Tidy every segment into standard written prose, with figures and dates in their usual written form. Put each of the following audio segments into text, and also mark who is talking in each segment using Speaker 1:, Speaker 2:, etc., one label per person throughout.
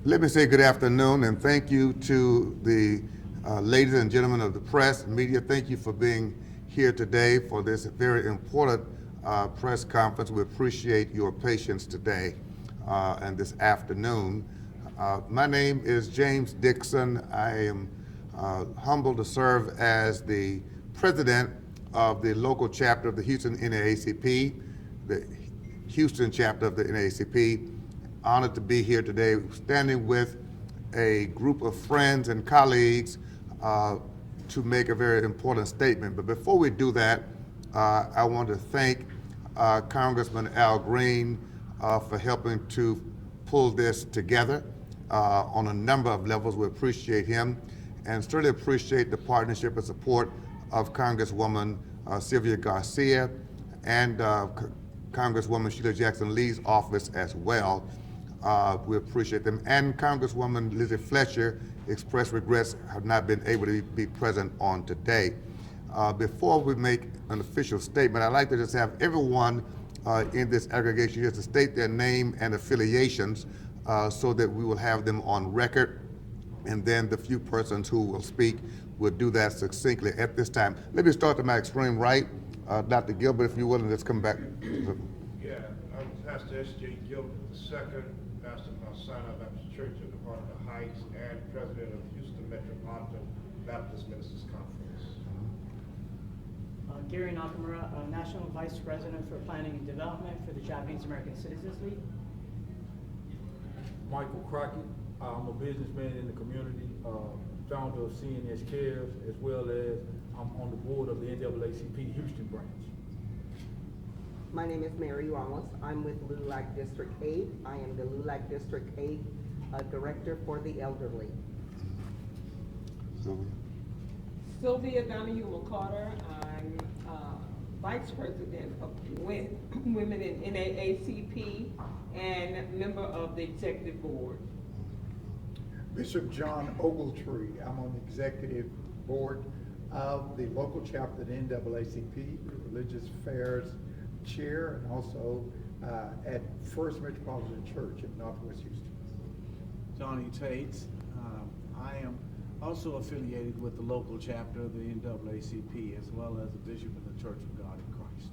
Speaker 1: Let me say good afternoon and thank you to the ladies and gentlemen of the press and media. Thank you for being here today for this very important press conference. We appreciate your patience today and this afternoon. My name is James Dixon. I am humbled to serve as the president of the local chapter of the Houston NAACP, the Houston chapter of the NAACP. Honored to be here today, standing with a group of friends and colleagues to make a very important statement. But before we do that, I want to thank Congressman Al Green for helping to pull this together on a number of levels. We appreciate him and certainly appreciate the partnership and support of Congresswoman Sylvia Garcia and Congresswoman Sheila Jackson Lee's office as well. We appreciate them. And Congresswoman Lizzie Fletcher expressed regrets have not been able to be present on today. Before we make an official statement, I'd like to just have everyone in this aggregation here to state their name and affiliations so that we will have them on record. And then the few persons who will speak will do that succinctly at this time. Let me start to my extreme right. Dr. Gilbert, if you're willing, let's come back.
Speaker 2: Yeah, I'm Pastor S.J. Gilbert II, pastor of Mount Sinai Baptist Church in the heart of the Heights and president of Houston Metropolitan Baptist Ministers Conference.
Speaker 3: Gary Nakamura, National Vice President for Planning and Development for the Japanese American Citizens League.
Speaker 4: Michael Crockett, I'm a businessman in the community, founder of CNS Cares, as well as I'm on the board of the NAACP Houston branch.
Speaker 5: My name is Mary Ramos. I'm with LULAC District 8. I am the LULAC District 8 Director for the Elderly.
Speaker 6: Sylvia Garcia. I'm Vice President of Women in NAACP and member of the Executive Board.
Speaker 7: Bishop John Ogletree. I'm on the Executive Board of the local chapter of the NAACP, the Religious Affairs Chair, and also at First Metropolitan Church in Northwest Houston.
Speaker 8: Johnny Tates. I am also affiliated with the local chapter of the NAACP, as well as a bishop in the Church of God in Christ.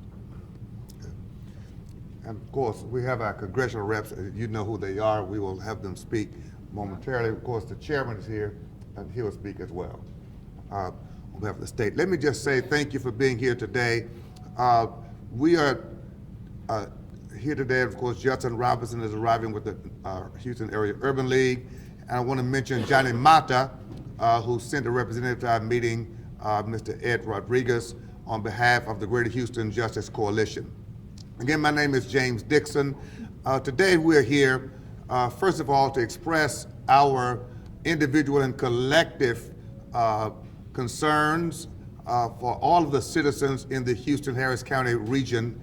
Speaker 1: And of course, we have our congressional reps. You know who they are. We will have them speak momentarily. Of course, the chairman is here, and he will speak as well on behalf of the state. Let me just say thank you for being here today. We are here today. Of course, Justin Robinson is arriving with the Houston Area Urban League. And I want to mention Johnny Mata, who sent a representative to our meeting, Mr. Ed Rodriguez, on behalf of the Greater Houston Justice Coalition. Again, my name is James Dixon. Today we're here, first of all, to express our individual and collective concerns for all of the citizens in the Houston-Harris County region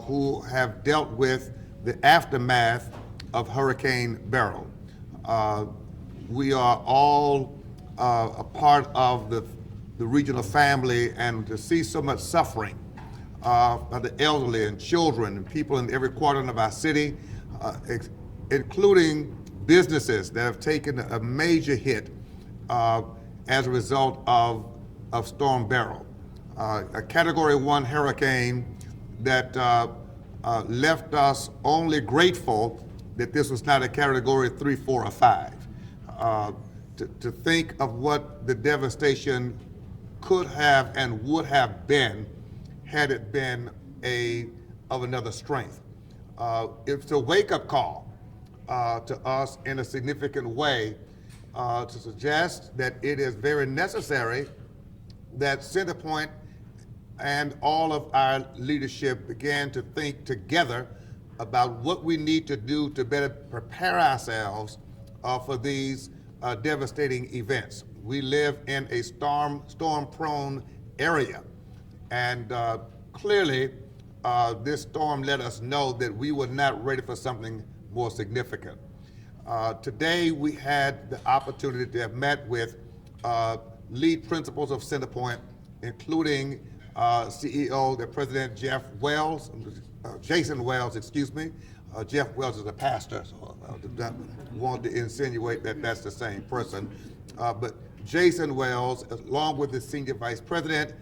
Speaker 1: who have dealt with the aftermath of Hurricane Beryl. We are all a part of the regional family, and to see so much suffering of the elderly and children and people in every quadrant of our city, including businesses that have taken a major hit as a result of Storm Beryl, a Category 1 hurricane that left us only grateful that this was not a Category 3, 4, or 5. To think of what the devastation could have and would have been had it been of another strength. It's a wake-up call to us in a significant way to suggest that it is very necessary that CenterPoint and all of our leadership began to think together about what we need to do to better prepare ourselves for these devastating events. We live in a storm-prone area, and clearly this storm let us know that we were not ready for something more significant. Today we had the opportunity to have met with lead principals of CenterPoint, including CEO, the President Jason Wells, excuse me. Jeff Wells is a pastor, so not want to insinuate that that's the same person. But Jason Wells, along with the Senior Vice President,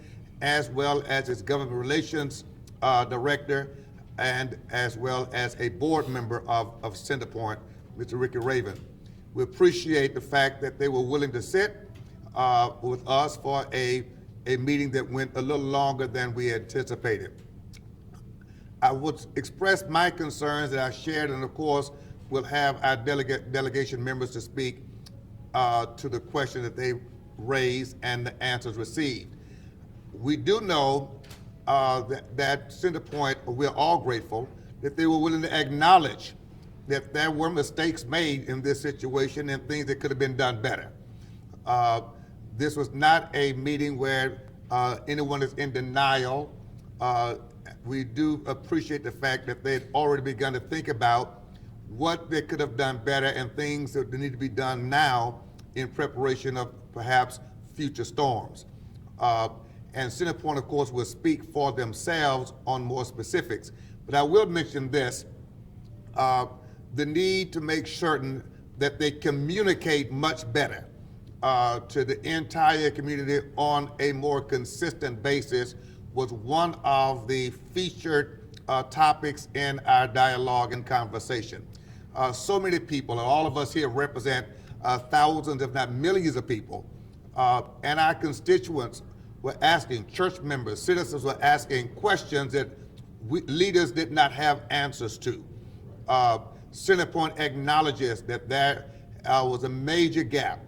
Speaker 1: as well as his Government Relations Director, and as well as a board member of CenterPoint, Mr. Ricky Raven. We appreciate the fact that they were willing to sit with us for a meeting that went a little longer than we anticipated. I would express my concerns that I shared, and of course, we'll have our delegation members to speak to the question that they raised and the answers received. We do know that CenterPoint, we're all grateful that they were willing to acknowledge that there were mistakes made in this situation and things that could have been done better. This was not a meeting where anyone is in denial. We do appreciate the fact that they had already begun to think about what they could have done better and things that need to be done now in preparation of perhaps future storms. And CenterPoint, of course, will speak for themselves on more specifics. But I will mention this, the need to make certain that they communicate much better to the entire community on a more consistent basis was one of the featured topics in our dialogue and conversation. So many people, and all of us here represent thousands, if not millions of people, and our constituents were asking, church members, citizens were asking questions that leaders did not have answers to. CenterPoint acknowledges that there was a major gap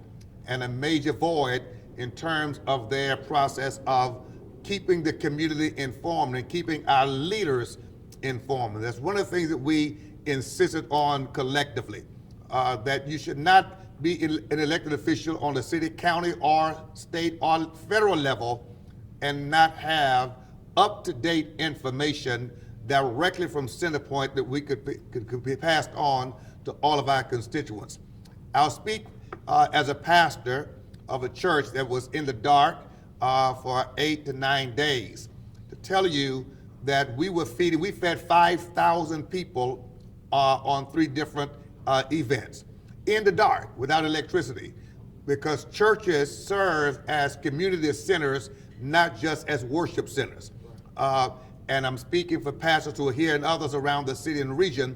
Speaker 1: and a major void in terms of their process of keeping the community informed and keeping our leaders informed. And that's one of the things that we insisted on collectively, that you should not be an elected official on the city, county, or state or federal level and not have up-to-date information directly from CenterPoint that we could be passed on to all of our constituents. I'll speak as a pastor of a church that was in the dark for 8 to 9 days to tell you that we fed 5,000 people on 3 different events in the dark without electricity, because churches serve as community centers, not just as worship centers. And I'm speaking for pastors who are here and others around the city and region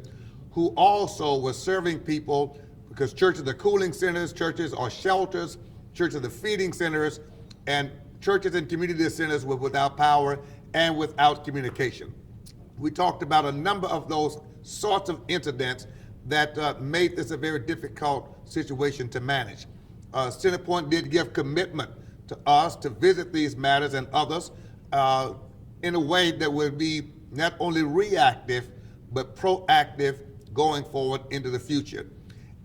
Speaker 1: who also were serving people, because churches are cooling centers, churches are shelters, churches are feeding centers, and churches and community centers were without power and without communication. We talked about a number of those sorts of incidents that made this a very difficult situation to manage. CenterPoint did give commitment to us to visit these matters and others in a way that would be not only reactive, but proactive going forward into the future.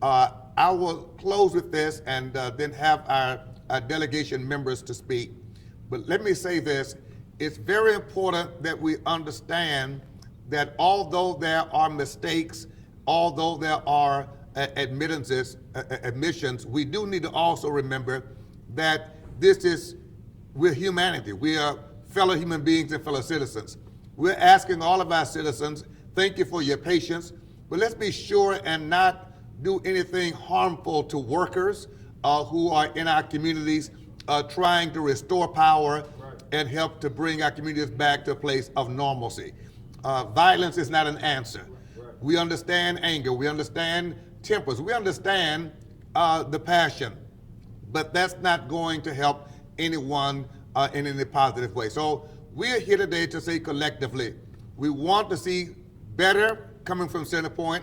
Speaker 1: I will close with this and then have our delegation members to speak. But let me say this, it's very important that we understand that although there are mistakes, although there are admissions, we do need to also remember that we're humanity. We are fellow human beings and fellow citizens. We're asking all of our citizens, thank you for your patience, but let's be sure and not do anything harmful to workers who are in our communities trying to restore power and help to bring our communities back to a place of normalcy. Violence is not an answer. We understand anger, we understand tempers, we understand the passion, but that's not going to help anyone in any positive way. So we're here today to say collectively, we want to see better coming from CenterPoint,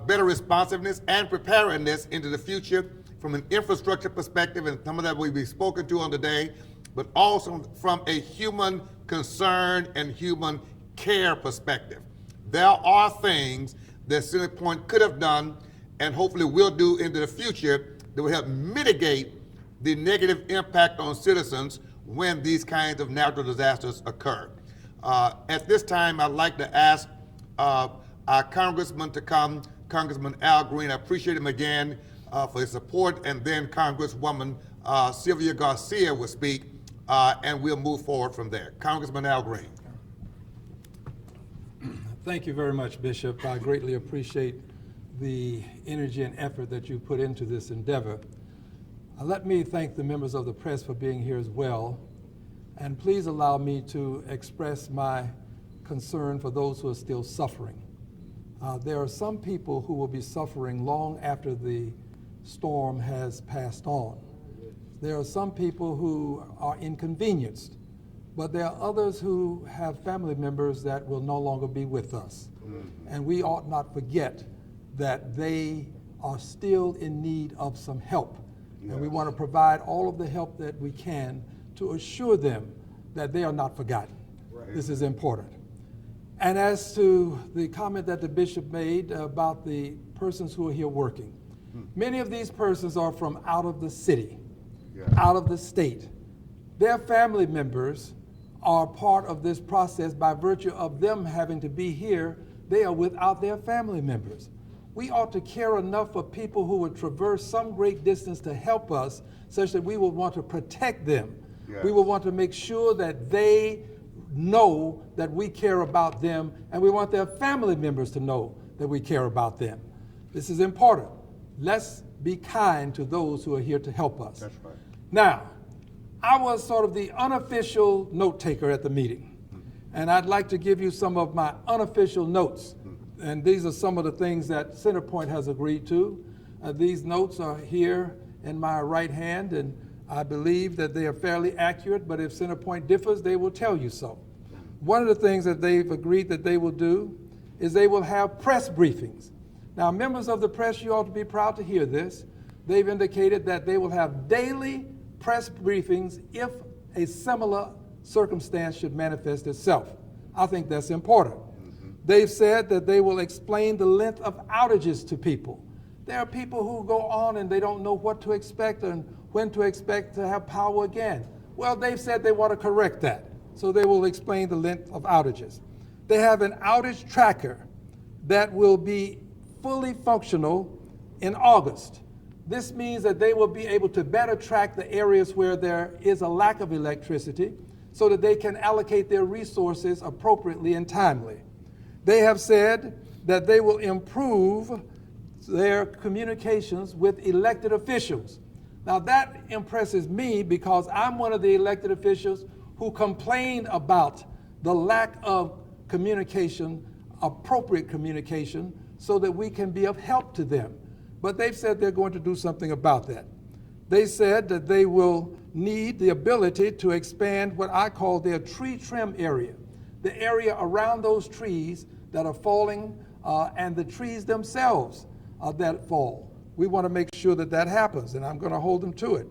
Speaker 1: better responsiveness and preparedness into the future from an infrastructure perspective, and some of that will be spoken to on today, but also from a human concern and human care perspective. There are things that CenterPoint could have done and hopefully will do into the future that will help mitigate the negative impact on citizens when these kinds of natural disasters occur. At this time, I'd like to ask our congressman to come, Congressman Al Green. I appreciate him again for his support, and then Congresswoman Sylvia Garcia will speak, and we'll move forward from there. Congressman Al Green.
Speaker 9: Thank you very much, Bishop. I greatly appreciate the energy and effort that you put into this endeavor. Let me thank the members of the press for being here as well. And please allow me to express my concern for those who are still suffering. There are some people who will be suffering long after the storm has passed on. There are some people who are inconvenienced, but there are others who have family members that will no longer be with us. And we ought not forget that they are still in need of some help. Yes. And we want to provide all of the help that we can to assure them that they are not forgotten. Right. This is important. And as to the comment that the bishop made about the persons who are here working, many of these persons are from out of the city, out of the state. Their family members are part of this process by virtue of them having to be here. They are without their family members. We ought to care enough for people who would traverse some great distance to help us, such that we will want to protect them. Yes. We will want to make sure that they know that we care about them, and we want their family members to know that we care about them. This is important. Let's be kind to those who are here to help us. That's right. Now, I was sort of the unofficial note taker at the meeting, and I'd like to give you some of my unofficial notes. And these are some of the things that CenterPoint has agreed to. These notes are here in my right hand, and I believe that they are fairly accurate, but if CenterPoint differs, they will tell you so. One of the things that they've agreed that they will do is they will have press briefings. Now, members of the press, you ought to be proud to hear this. They've indicated that they will have daily press briefings if a similar circumstance should manifest itself. I think that's important. They've said that they will explain the length of outages to people. There are people who go on and they don't know what to expect and when to expect to have power again. Well, they've said they want to correct that, so they will explain the length of outages. They have an outage tracker that will be fully functional in August. This means that they will be able to better track the areas where there is a lack of electricity so that they can allocate their resources appropriately and timely. They have said that they will improve their communications with elected officials. Now that impresses me because I'm one of the elected officials who complained about the lack of communication, appropriate communication, so that we can be of help to them. But they've said they're going to do something about that. They said that they will need the ability to expand what I call their tree trim area, the area around those trees that are falling and the trees themselves that fall. We want to make sure that that happens, and I'm going to hold them to it.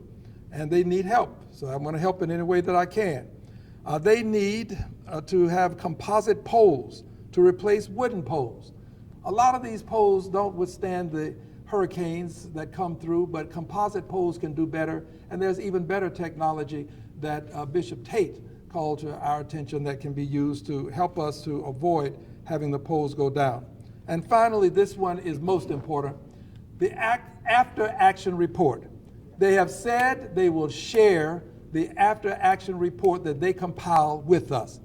Speaker 9: And they need help, so I'm going to help in any way that I can. They need to have composite poles to replace wooden poles. A lot of these poles don't withstand the hurricanes that come through, but composite poles can do better, and there's even better technology that Bishop Tate called to our attention that can be used to help us to avoid having the poles go down. And finally, this one is most important, the after-action report. They have said they will share the after-action report that they compile with us.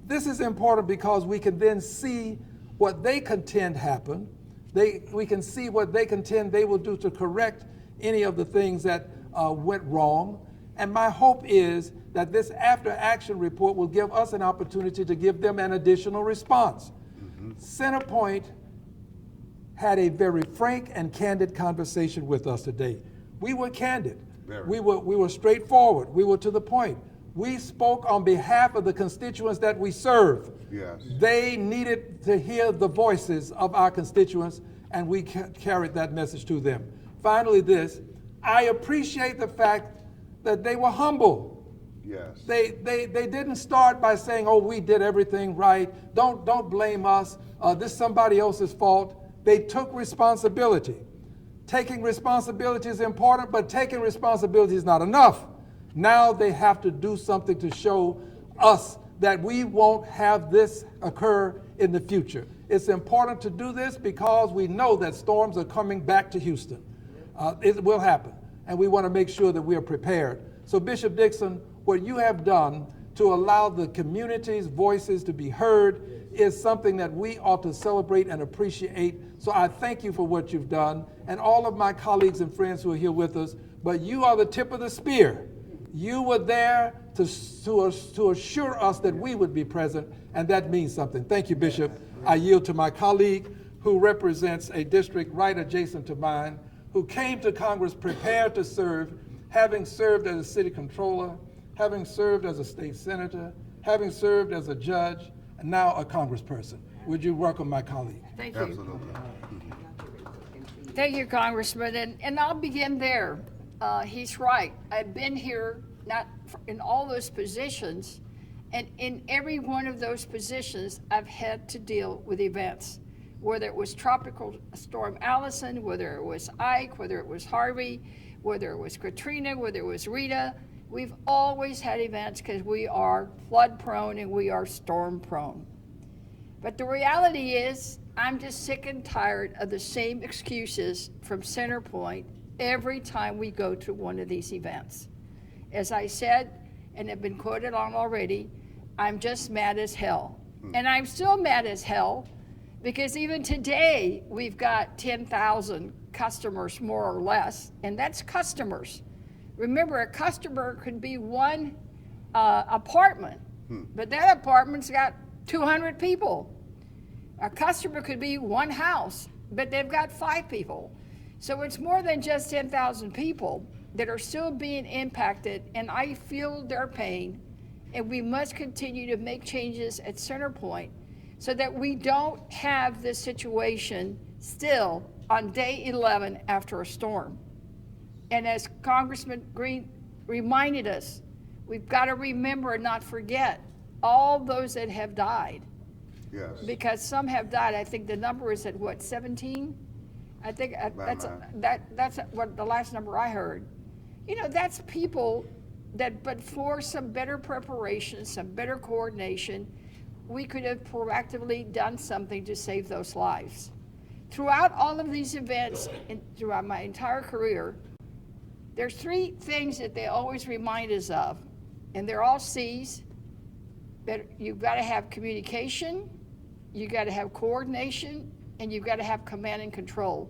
Speaker 9: This is important because we can then see what they contend happened. We can see what they contend they will do to correct any of the things that went wrong. And my hope is that this after-action report will give us an opportunity to give them an additional response. CenterPoint had a very frank and candid conversation with us today. We were candid. We were straightforward. We were to the point. We spoke on behalf of the constituents that we serve. Yes. They needed to hear the voices of our constituents, and we carried that message to them. Finally, this, I appreciate the fact that they were humble. Yes. They didn't start by saying, oh, we did everything right. Don't blame us. This is somebody else's fault. They took responsibility. Taking responsibility is important, but taking responsibility is not enough. Now they have to do something to show us that we won't have this occur in the future. It's important to do this because we know that storms are coming back to Houston. It will happen, and we want to make sure that we are prepared. So Bishop Dixon, what you have done to allow the community's voices to be heard is something that we ought to celebrate and appreciate. So I thank you for what you've done, and all of my colleagues and friends who are here with us, but you are the tip of the spear. You were there to assure us that we would be present, and that means something. Thank you, Bishop. I yield to my colleague who represents a district right adjacent to mine, who came to Congress prepared to serve, having served as a city controller, having served as a state senator, having served as a judge, and now a congressperson. Would you welcome my colleague?
Speaker 10: Thank you.
Speaker 1: Absolutely.
Speaker 10: Thank you, Congressman, and I'll begin there. He's right. I've been here, not in all those positions, and in every one of those positions, I've had to deal with events, whether it was Tropical Storm Allison, whether it was Ike, whether it was Harvey, whether it was Katrina, whether it was Rita. We've always had events because we are flood prone and we are storm prone. But the reality is, I'm just sick and tired of the same excuses from CenterPoint every time we go to one of these events. As I said, and have been quoted on already, I'm just mad as hell. And I'm still mad as hell because even today we've got 10,000 customers more or less, and that's customers. Remember, a customer could be one apartment, but that apartment's got 200 people. A customer could be one house, but they've got 5 people. So it's more than just 10,000 people that are still being impacted, and I feel their pain, and we must continue to make changes at CenterPoint so that we don't have this situation still on day 11 after a storm. And as Congressman Green reminded us, we've got to remember and not forget all those that have died.
Speaker 1: Yes.
Speaker 10: Because some have died. I think the number is at what, 17? I think that's what the last number I heard. You know, that's people that, but for some better preparation, some better coordination, we could have proactively done something to save those lives. Throughout all of these events, and throughout my entire career, there's 3 things that they always remind us of, and they're all C's. But you've got to have communication, you've got to have coordination, and you've got to have command and control.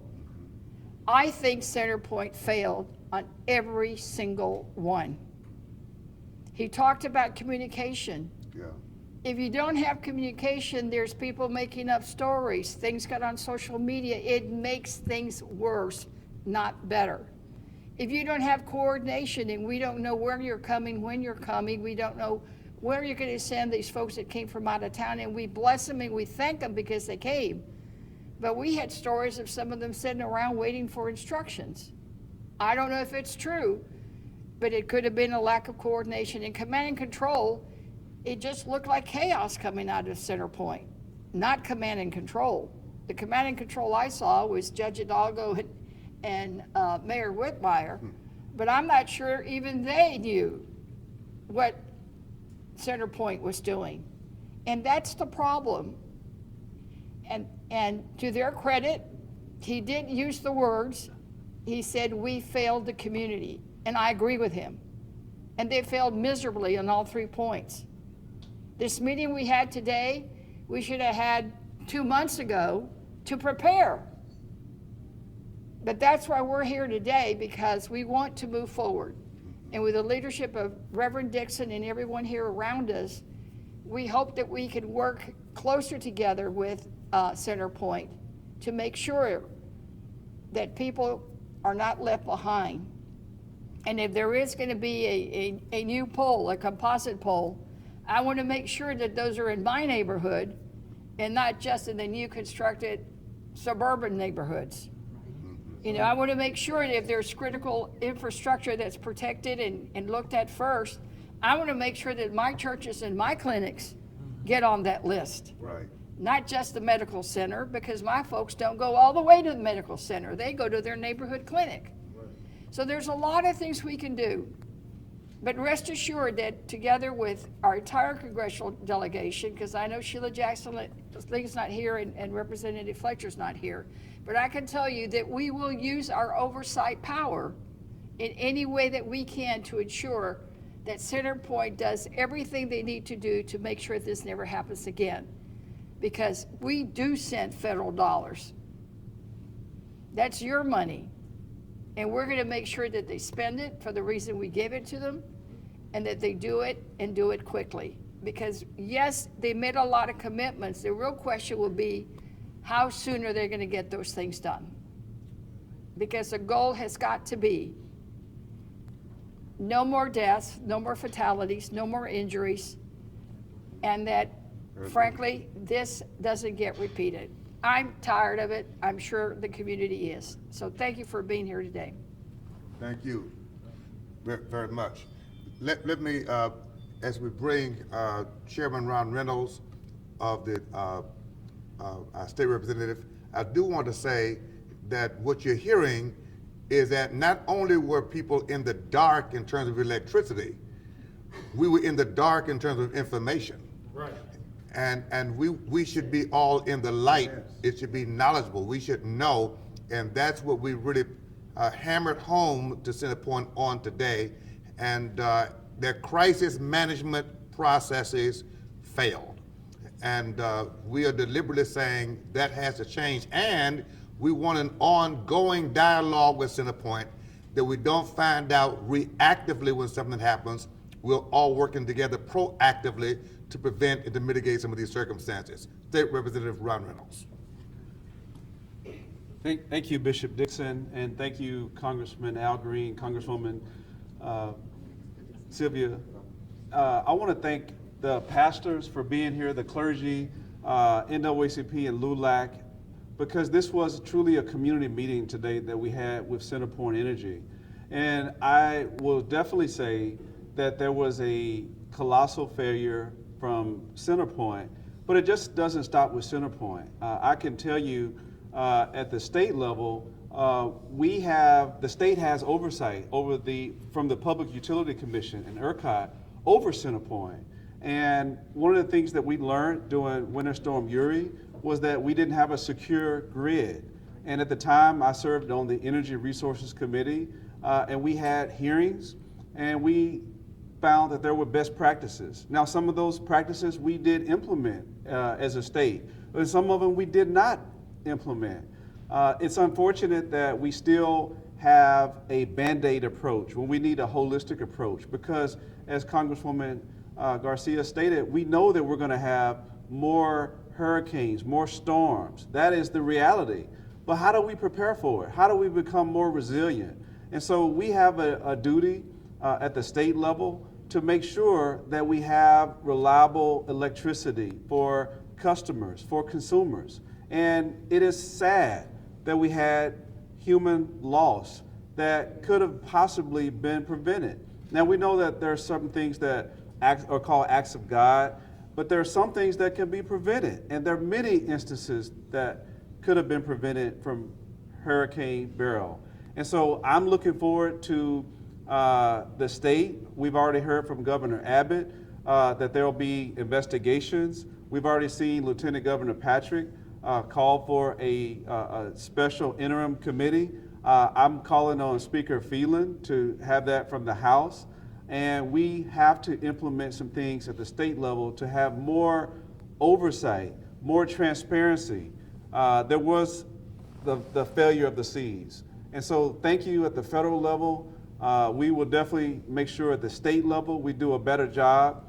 Speaker 10: I think CenterPoint failed on every single one. He talked about communication.
Speaker 1: Yeah.
Speaker 10: If you don't have communication, there's people making up stories. Things got on social media. It makes things worse, not better. If you don't have coordination and we don't know where you're coming, when you're coming, we don't know where you're going to send these folks that came from out of town, and we bless them and we thank them because they came. But we had stories of some of them sitting around waiting for instructions. I don't know if it's true, but it could have been a lack of coordination and command and control. It just looked like chaos coming out of CenterPoint, not command and control. The command and control I saw was Judge Hidalgo and Mayor Whitmire, but I'm not sure even they knew what CenterPoint was doing. And that's the problem. And to their credit, he didn't use the words. He said, we failed the community. And I agree with him. And they failed miserably on all 3 points. This meeting we had today, we should have had 2 months ago to prepare. But that's why we're here today, because we want to move forward. And with the leadership of Reverend Dixon and everyone here around us, we hope that we can work closer together with CenterPoint to make sure that people are not left behind. And if there is going to be a new pole, a composite pole, I want to make sure that those are in my neighborhood and not just in the new constructed suburban neighborhoods. You know, I want to make sure that if there's critical infrastructure that's protected and looked at first, I want to make sure that my churches and my clinics get on that list.
Speaker 1: Right.
Speaker 10: Not just the medical center, because my folks don't go all the way to the medical center. They go to their neighborhood clinic. Right. So there's a lot of things we can do. But rest assured that together with our entire congressional delegation, because I know Sheila Jackson Lee's not here and Representative Fletcher's not here, but I can tell you that we will use our oversight power in any way that we can to ensure that CenterPoint does everything they need to do to make sure this never happens again. Because we do send federal dollars. That's your money. And we're gonna make sure that they spend it for the reason we gave it to them, and that they do it and do it quickly. Because yes, they made a lot of commitments. The real question will be, how soon are they gonna get those things done? Because the goal has got to be no more deaths, no more fatalities, no more injuries, and that, frankly, this doesn't get repeated. I'm tired of it. I'm sure the community is. So thank you for being here today.
Speaker 1: Thank you very much. Let me, as we bring Chairman Ron Reynolds of the our state representative, I do want to say that what you're hearing is that not only were people in the dark in terms of electricity, we were in the dark in terms of information.
Speaker 4: Right.
Speaker 1: And we should be all in the light. It should be knowledgeable. We should know, and that's what we really hammered home to CenterPoint on today. And their crisis management processes failed. And we are deliberately saying that has to change. And we want an ongoing dialogue with CenterPoint, that we don't find out reactively when something happens. We're all working together proactively to prevent and to mitigate some of these circumstances. State Representative Ron Reynolds.
Speaker 11: Thank you, Bishop Dixon, and thank you, Congressman Al Green, Congresswoman Sylvia. I want to thank the pastors for being here, the clergy, NAACP and LULAC, because this was truly a community meeting today that we had with CenterPoint Energy. And I will definitely say that there was a colossal failure from CenterPoint, but it just doesn't stop with CenterPoint. I can tell you at the state level, the state has oversight over from the Public Utility Commission and ERCOT over CenterPoint. And one of the things that we learned during Winter Storm Uri was that we didn't have a secure grid. And at the time, I served on the Energy Resources Committee, and we had hearings, and we found that there were best practices. Now, some of those practices we did implement as a state, but some of them we did not implement. It's unfortunate that we still have a Band-Aid approach when we need a holistic approach, because as Congresswoman Garcia stated, we know that we're going to have more hurricanes, more storms. That is the reality. But how do we prepare for it? How do we become more resilient? And so we have a duty at the state level to make sure that we have reliable electricity for customers, for consumers. And it is sad that we had human loss that could have possibly been prevented. Now, we know that there are some things that are called acts of God, but there are some things that can be prevented. And there are many instances that could have been prevented from Hurricane Beryl. And so I'm looking forward to the state. We've already heard from Governor Abbott that there will be investigations. We've already seen Lieutenant Governor Patrick call for a special interim committee. I'm calling on Speaker Phelan to have that from the House. And we have to implement some things at the state level to have more oversight, more transparency. There was the failure of the seas. And so thank you at the federal level. We will definitely make sure at the state level we do a better job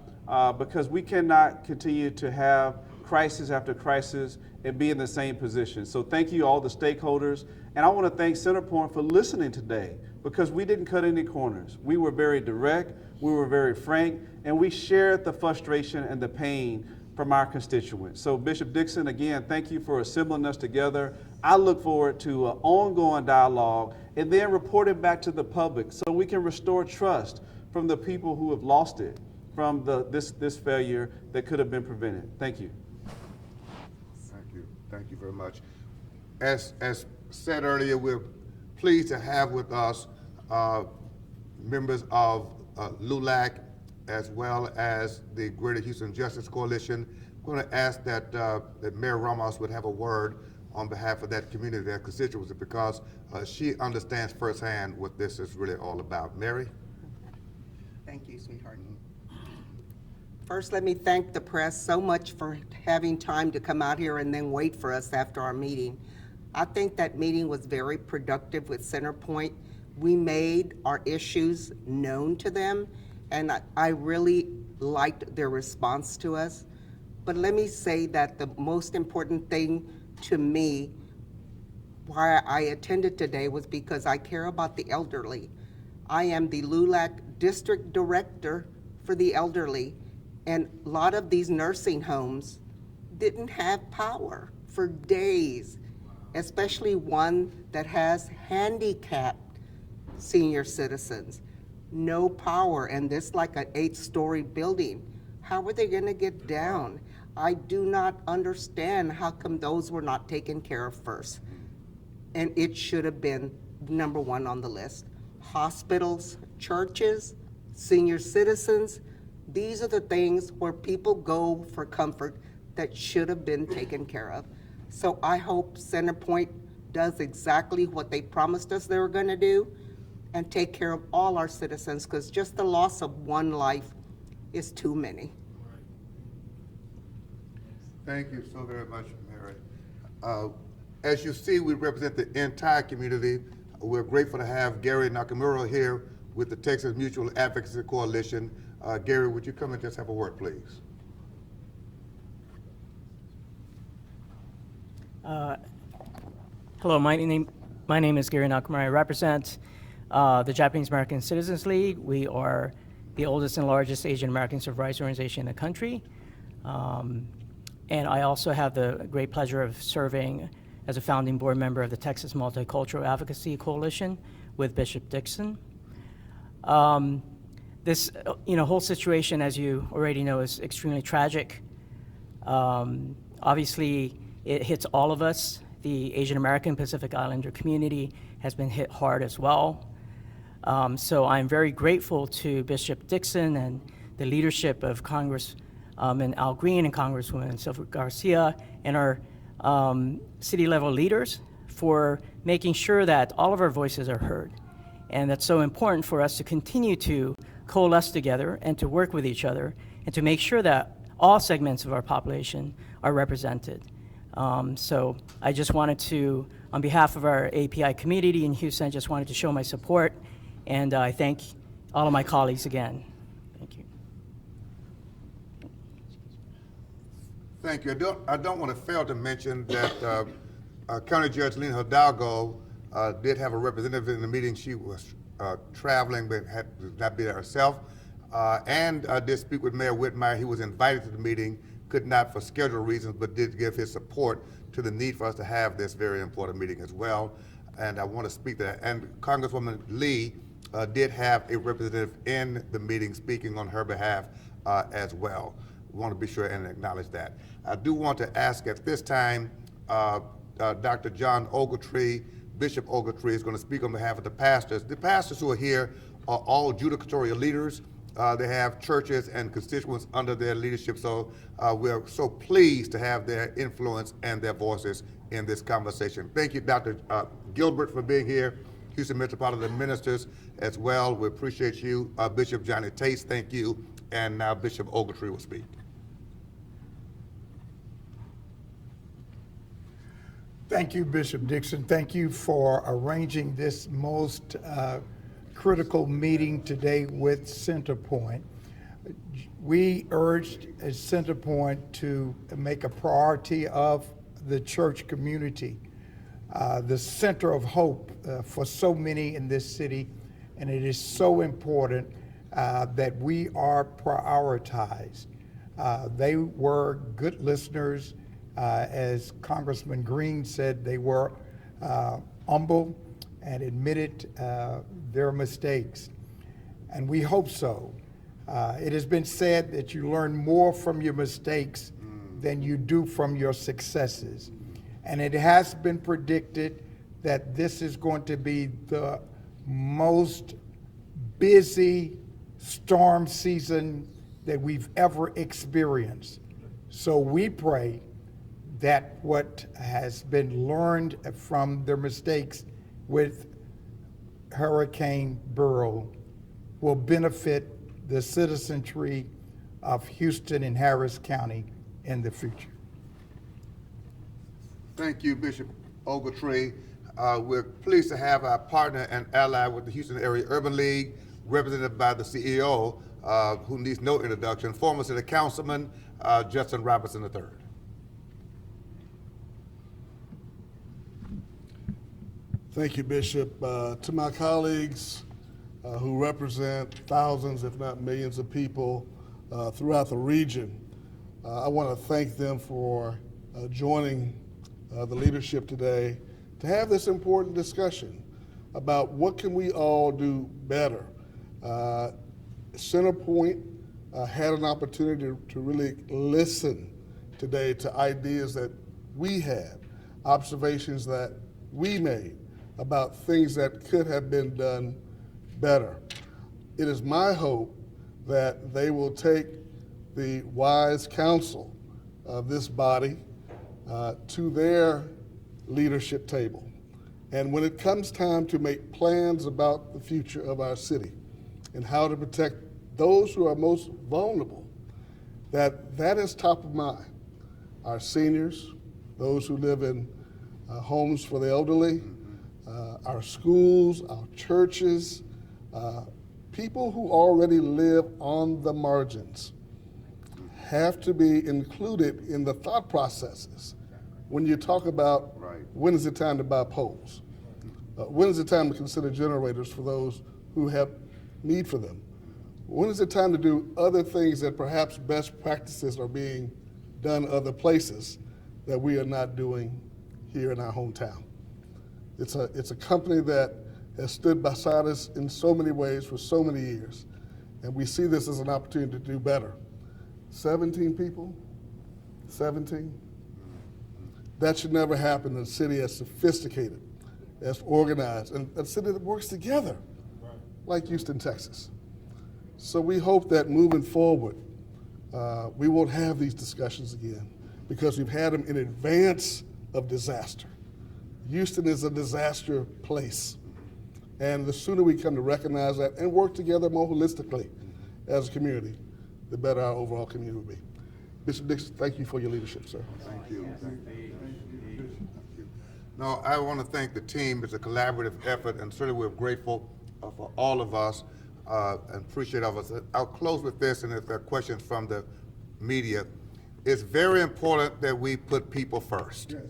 Speaker 11: because we cannot continue to have crisis after crisis and be in the same position. So thank you all the stakeholders. And I want to thank CenterPoint for listening today, because we didn't cut any corners. We were very direct, we were very frank, and we shared the frustration and the pain from our constituents. So Bishop Dixon, again, thank you for assembling us together. I look forward to an ongoing dialogue and then reporting back to the public so we can restore trust from the people who have lost it from this failure that could have been prevented. Thank you.
Speaker 1: Thank you very much. As said earlier, we're pleased to have with us members of LULAC as well as the Greater Houston Justice Coalition. I'm going to ask that Mayor Ramos would have a word on behalf of that community, that constituency, because she understands firsthand what this is really all about. Mary?
Speaker 5: Thank you, sweetheart. First, let me thank the press so much for having time to come out here and then wait for us after our meeting. I think that meeting was very productive with CenterPoint. We made our issues known to them, and I really liked their response to us. But let me say that the most important thing to me, why I attended today, was because I care about the elderly. I am the LULAC District Director for the elderly, and a lot of these nursing homes didn't have power for days, especially one that has handicapped senior citizens. No power, and this like an 8-story building. How are they gonna get down? I do not understand how come those were not taken care of first. And it should have been number 1 on the list. Hospitals, churches, senior citizens, these are the things where people go for comfort that should have been taken care of. So I hope CenterPoint does exactly what they promised us they were gonna do and take care of all our citizens, because just the loss of one life is too many.
Speaker 1: Thank you so very much, Mary. As you see, we represent the entire community. We're grateful to have Gary Nakamura here with the Texas Mutual Advocacy Coalition. Gary, would you come and just have a word, please?
Speaker 12: Hello, my name is Gary Nakamura. I represent the Japanese American Citizens League. We are the oldest and largest Asian American civil rights organization in the country. And I also have the great pleasure of serving as a founding board member of the Texas Multicultural Advocacy Coalition with Bishop Dixon. This whole situation, as you already know, is extremely tragic. Obviously, it hits all of us. The Asian American Pacific Islander community has been hit hard as well. So I'm very grateful to Bishop Dixon and the leadership of Congressman Al Green and Congresswoman Sylvia Garcia and our city level leaders for making sure that all of our voices are heard. And that's so important for us to continue to coalesce together and to work with each other and to make sure that all segments of our population are represented. So I just wanted to, on behalf of our API community in Houston, I just wanted to show my support, and I thank all of my colleagues again. Thank you.
Speaker 1: Thank you. I don't want to fail to mention that County Judge Lena Hidalgo did have a representative in the meeting. She was traveling but had not be there herself, and did speak with Mayor Whitmire. He was invited to the meeting, could not for schedule reasons, but did give his support to the need for us to have this very important meeting as well. And I want to speak to that. And Congresswoman Lee did have a representative in the meeting speaking on her behalf as well. We want to be sure and acknowledge that. I do want to ask at this time, Dr. John Ogletree, Bishop Ogletree, is going to speak on behalf of the pastors. The pastors who are here are all judicatorial leaders. They have churches and constituents under their leadership, so we're so pleased to have their influence and their voices in this conversation. Thank you, Dr. Gilbert, for being here, Houston Metropolitan Ministers as well. We appreciate you. Bishop Johnny Tates, thank you. And now Bishop Ogletree will speak.
Speaker 7: Thank you, Bishop Dixon. Thank you for arranging this most critical meeting today with CenterPoint. We urged as CenterPoint to make a priority of the church community, the center of hope for so many in this city, and it is so important that we are prioritized. They were good listeners. As Congressman Green said, they were humble and admitted their mistakes. And we hope so. It has been said that you learn more from your mistakes than you do from your successes. And it has been predicted that this is going to be the most busy storm season that we've ever experienced. So we pray that what has been learned from their mistakes with Hurricane Beryl will benefit the citizenry of Houston and Harris County in the future.
Speaker 1: Thank you, Bishop Ogletree. We're pleased to have our partner and ally with the Houston Area Urban League, represented by the CEO, who needs no introduction, former City Councilman Justin Robertson III.
Speaker 13: Thank you, Bishop. To my colleagues who represent thousands, if not millions of people throughout the region, I want to thank them for joining the leadership today to have this important discussion about what can we all do better. CenterPoint had an opportunity to really listen today to ideas that we had, observations that we made about things that could have been done better. It is my hope that they will take the wise counsel of this body to their leadership table. And when it comes time to make plans about the future of our city and how to protect those who are most vulnerable, that is top of mind. Our seniors, those who live in homes for the elderly, our schools, our churches, people who already live on the margins have to be included in the thought processes when you talk about when is it time to buy poles, when is it time to consider generators for those who have need for them, when is it time to do other things that perhaps best practices are being done other places that we are not doing here in our hometown. It's a company that has stood beside us in so many ways for so many years, and we see this as an opportunity to do better. 17 people? 17? That should never happen in a city as sophisticated, as organized, and a city that works together, like Houston, Texas. So we hope that moving forward, we won't have these discussions again because we've had them in advance of disaster. Houston is a disaster place. And the sooner we come to recognize that and work together more holistically as a community, the better our overall community will be. Bishop Dixon, thank you for your leadership, sir.
Speaker 1: Thank you. No, I want to thank the team. It's a collaborative effort, and certainly we're grateful for all of us and appreciate all of us. I'll close with this, and if there are questions from the media, it's very important that we put people first.
Speaker 7: Yes.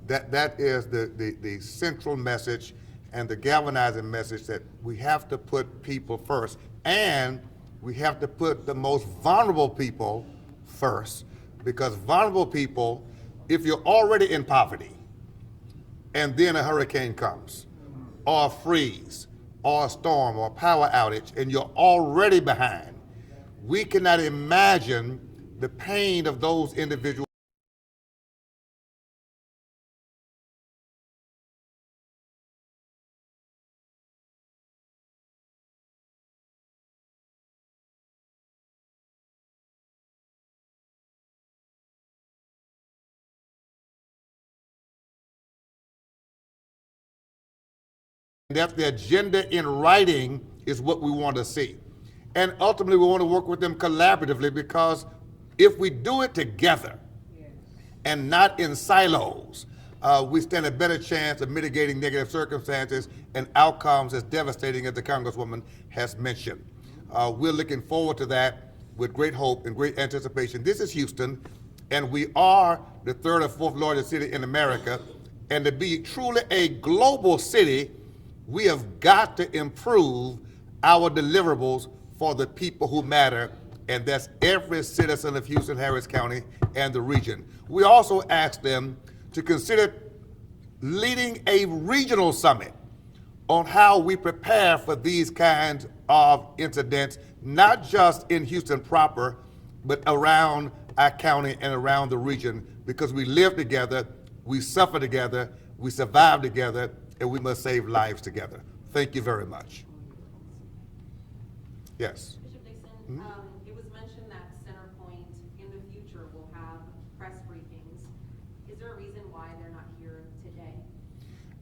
Speaker 1: That is the central message and the galvanizing message that we have to put people first, and we have to put the most vulnerable people first, because vulnerable people, if you're already in poverty and then a hurricane comes or a freeze or a storm or a power outage and you're already behind, we cannot imagine the pain of those individuals. That the agenda in writing is what we want to see. And ultimately, we want to work with them collaboratively, because if we do it together and not in silos, we stand a better chance of mitigating negative circumstances and outcomes as devastating as the Congresswoman has mentioned. We're looking forward to that with great hope and great anticipation. This is Houston, and we are the third or fourth largest city in America. And to be truly a global city, we have got to improve our deliverables for the people who matter, and that's every citizen of Houston, Harris County, and the region. We also asked them to consider leading a regional summit on how we prepare for these kinds of incidents, not just in Houston proper, but around our county and around the region, because we live together, we suffer together, we survive together, and we must save lives together. Thank you very much. Yes.
Speaker 14: Bishop Dixon, it was mentioned that CenterPoint in the future will have press briefings. Is there a reason why they're not here today?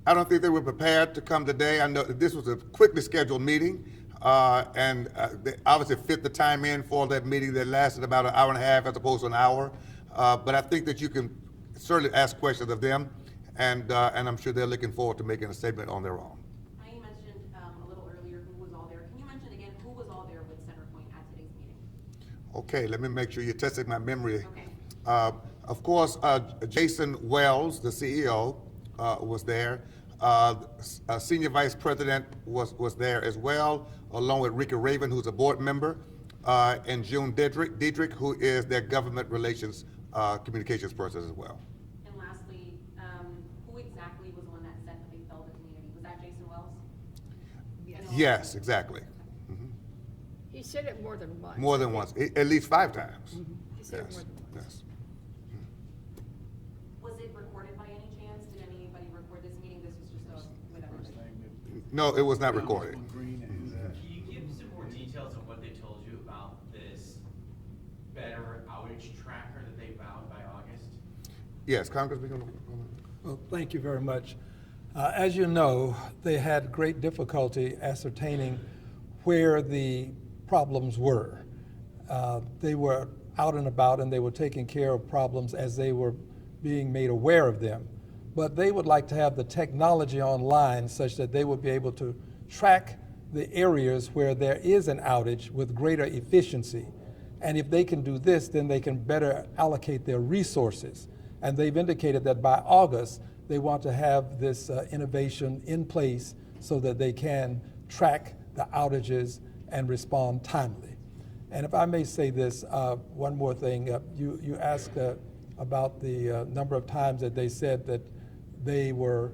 Speaker 1: I don't think they were prepared to come today. I know that this was a quickly scheduled meeting. They obviously fit the time in for that meeting that lasted about an hour and a half as opposed to an hour. But I think that you can certainly ask questions of them, and I'm sure they're looking forward to making a statement on their own.
Speaker 14: You mentioned a little earlier who was all there. Can you mention again who was all there with CenterPoint at today's meeting?
Speaker 1: Okay, let me make sure you're testing my memory.
Speaker 14: Okay.
Speaker 1: Of course, Jason Wells, the CEO, was there. Senior Vice President was there as well, along with Rika Raven, who's a board member, and June Diedrich, who is their government relations communications person as well.
Speaker 14: And lastly, who exactly was the one that said that they felt the community? Was that Jason Wells?
Speaker 1: Yes, exactly.
Speaker 10: He said it more than once.
Speaker 1: More than once, at least 5 times.
Speaker 10: He said it more
Speaker 1: Yes,
Speaker 10: than once.
Speaker 1: yes.
Speaker 14: Was it recorded by any chance? Did anybody record this meeting? This was just a whatever.
Speaker 1: No, it was not recorded.
Speaker 15: Can you give some more details on what they told you about this better outage tracker that they vowed by August?
Speaker 1: Yes, Congressman.
Speaker 9: Well, thank you very much. As you know, they had great difficulty ascertaining where the problems were. They were out and about, and they were taking care of problems as they were being made aware of them. But they would like to have the technology online such that they would be able to track the areas where there is an outage with greater efficiency. And if they can do this, then they can better allocate their resources. And they've indicated that by August, they want to have this innovation in place so that they can track the outages and respond timely. And if I may say this, one more thing. You asked about the number of times that they said that they were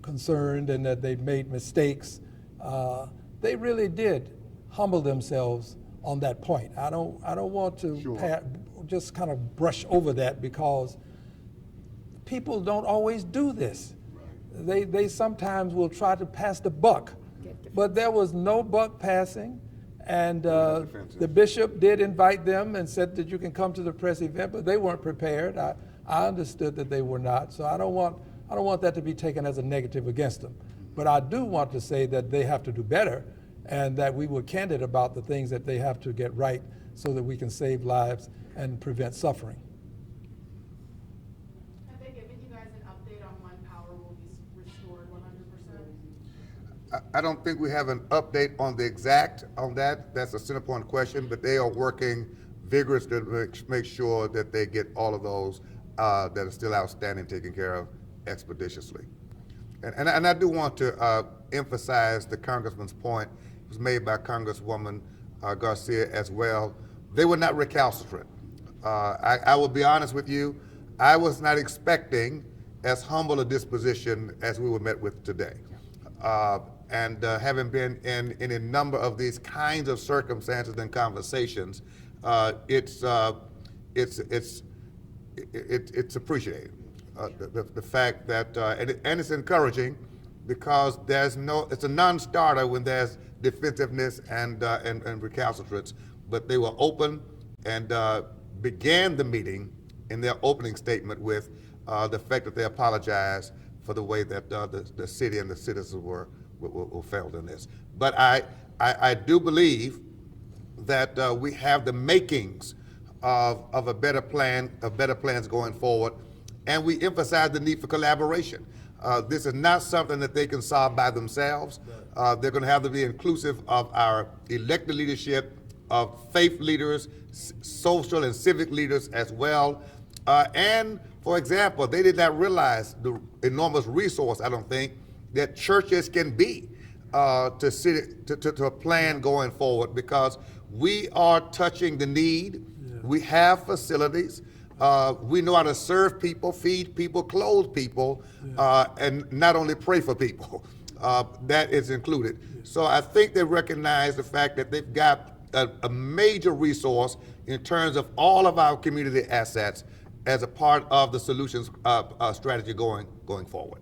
Speaker 9: concerned and that they'd made mistakes. They really did humble themselves on that point. I don't want to just kind of brush over that, because people don't always do this. They sometimes will try to pass the buck, but there was no buck passing. And the bishop did invite them and said that you can come to the press event, but they weren't prepared. I understood that they were not, so I don't want that to be taken as a negative against them. But I do want to say that they have to do better, and that we were candid about the things that they have to get right so that we can save lives and prevent suffering.
Speaker 16: Have they given you guys an update on when power will be restored 100%?
Speaker 1: I don't think we have an update on the exact on that. That's a CenterPoint question, but they are working vigorously to make sure that they get all of those that are still outstanding taken care of expeditiously. And I do want to emphasize the Congressman's point. It was made by Congresswoman Garcia as well. They were not recalcitrant. I will be honest with you, I was not expecting as humble a disposition as we were met with today. Having been in a number of these kinds of circumstances and conversations, it's appreciated. The fact that, and it's encouraging, because it's a non-starter when there's defensiveness and recalcitrance. But they were open and began the meeting in their opening statement with the fact that they apologized for the way that the city and the citizens were failed in this. But I do believe that we have the makings of a better plan, of better plans going forward, and we emphasize the need for collaboration. This is not something that they can solve by themselves. They're going to have to be inclusive of our elected leadership, of faith leaders, social and civic leaders as well. And for example, they did not realize the enormous resource, I don't think, that churches can be to a plan going forward, because we are touching the need. Yeah. We have facilities. We know how to serve people, feed people, clothe people, and not only pray for people. That is included. Yeah. So I think they recognize the fact that they've got a major resource in terms of all of our community assets as a part of the solutions strategy going forward.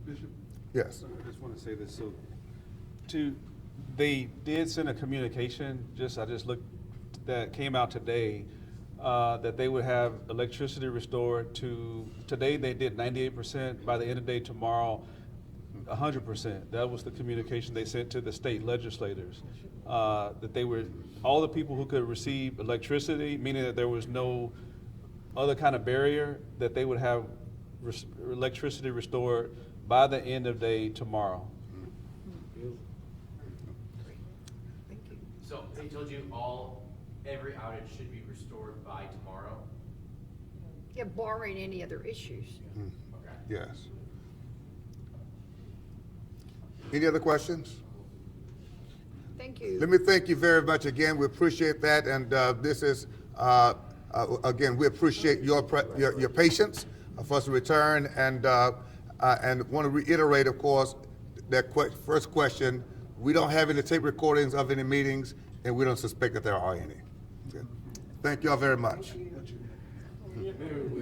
Speaker 11: Bishop?
Speaker 1: Yes.
Speaker 11: I just want to say this. So, they did send a communication, I just looked, that came out today, that they would have electricity restored to, today they did 98%, by the end of the day tomorrow, 100%. That was the communication they sent to the state legislators, that they were, all the people who could receive electricity, meaning that there was no other kind of barrier, that they would have electricity restored by the end of day tomorrow.
Speaker 15: So they told you every outage should be restored by tomorrow?
Speaker 10: Yeah, barring any other issues.
Speaker 15: Okay.
Speaker 1: Yes. Any other questions?
Speaker 10: Thank you.
Speaker 1: Let me thank you very much again. We appreciate that, and this is again, we appreciate your patience for us to return, and want to reiterate, of course, that first question. We don't have any tape recordings of any meetings, and we don't suspect that there are any. Okay. Thank you all very much.
Speaker 4: Mayor,